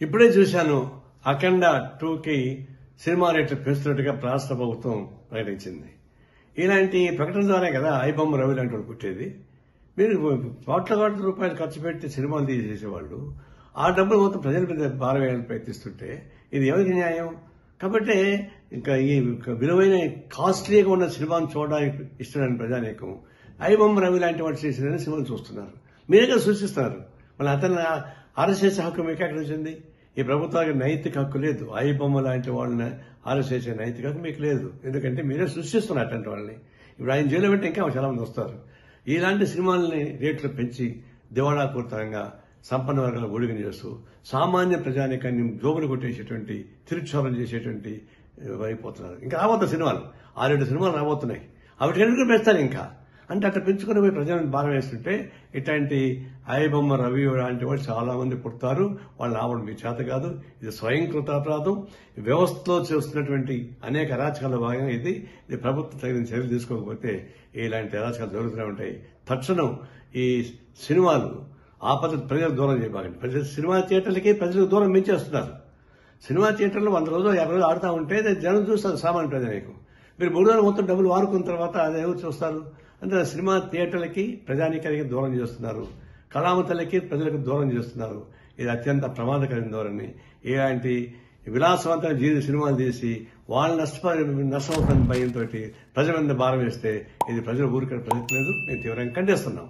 ఇప్పుడే చూశాను అఖండ 2కి సినిమా రేట్లు పెంచుతున్నట్టుగా రాష్ట్ర ప్రభుత్వం ప్రకటించింది. ఇలాంటి ప్రకటన ద్వారా కదా ఐబొమ్మ రవి లాంటి వాళ్ళు పుట్టేది. మీరు కోట్ల రూపాయలు ఖర్చు పెట్టి సినిమాలు తీసేసేవాళ్ళు ఆ డబ్బులు మొత్తం ప్రజల మీద భారం వేయాలని ప్రయత్నిస్తుంటే ఇది ఎవరికి న్యాయం? కాబట్టి ఇంకా ఈ విలువైన కాస్ట్లీగా ఉన్న సినిమాను చూడడానికి ఇష్టమైన ప్రజానీకం ఐబొమ్మ రవి లాంటి వాడు చేసిన సినిమాలు చూస్తున్నారు. మీరే సూచిస్తున్నారు. మళ్ళీ అతను అరెస్ట్ చేసే హక్కు మీకు ఎక్కడ వచ్చింది? ఈ ప్రభుత్వానికి నైతిక హక్కు లేదు. ఐబొమ్మ లాంటి వాళ్ళని అరెస్ట్ చేసే నైతిక హక్కు మీకు లేదు. ఎందుకంటే మీరే సృష్టిస్తున్నారు అటువంటి వాళ్ళని. ఇప్పుడు ఆయన జైల్లో పెట్టి ఇంకా చాలా మంది వస్తారు. ఇలాంటి సినిమాలని రేట్లు పెంచి దివాళాపూరితంగా సంపన్న వర్గాల ఊడిగం చేస్తూ సామాన్య ప్రజానికాన్ని జోగులు కొట్టేసేటువంటి తిరుక్షోభం చేసేటువంటి అయిపోతున్నారు. ఇంకా రాబోతున్న సినిమాలు 6-7 సినిమాలు రాబోతున్నాయి. అవి ఎందుకు పెంచుతారు ఇంకా అంటే అట్లా పెంచుకుని పోయి ప్రజలను భారం వేస్తుంటే ఇట్లాంటి ఐబొమ్మ రవి లాంటి వాళ్ళు చాలా మంది పుడతారు. వాళ్ళు రావడం మీ చేత కాదు. ఇది స్వయంకృత అపరాధం. వ్యవస్థలో చేస్తున్నటువంటి అనేక అరాచకాల భాగంగా ఇది ప్రభుత్వం తగిన చర్యలు తీసుకోకపోతే ఇలాంటి అరాచకాలు జరుగుతూనే ఉంటాయి. తక్షణం ఈ సినిమాలు ఆ పద్ధతి ప్రజలకు దూరం చేయబాగండి. ప్రజలు సినిమా థియేటర్లకి ప్రజలకు దూరం పెంచేస్తున్నారు. సినిమా థియేటర్లు 100 రోజులు 50 రోజులు ఆడుతూ ఉంటే జనం చూస్తారు. సామాన్య ప్రజానీకం మీరు 3 రోజులు మొత్తం డబ్బులు వారుకున్న తర్వాత అది ఎవరు చూస్తారు? అంటే సినిమా థియేటర్లకి ప్రజానీకానికి దూరం చేస్తున్నారు. కళామతలకి ప్రజలకు దూరం చేస్తున్నారు. ఇది అత్యంత ప్రమాదకరమైన ధోరణి. ఇలాంటి విలాసవంతమైన సినిమాలు తీసి వాళ్ళు నష్టమవుతున్న భయంతో ప్రజల మీద భారం వేస్తే ఇది ప్రజలు ఊరికే ప్రజలు లేదు. మేము తీవ్రంగా ఖండిస్తున్నాం.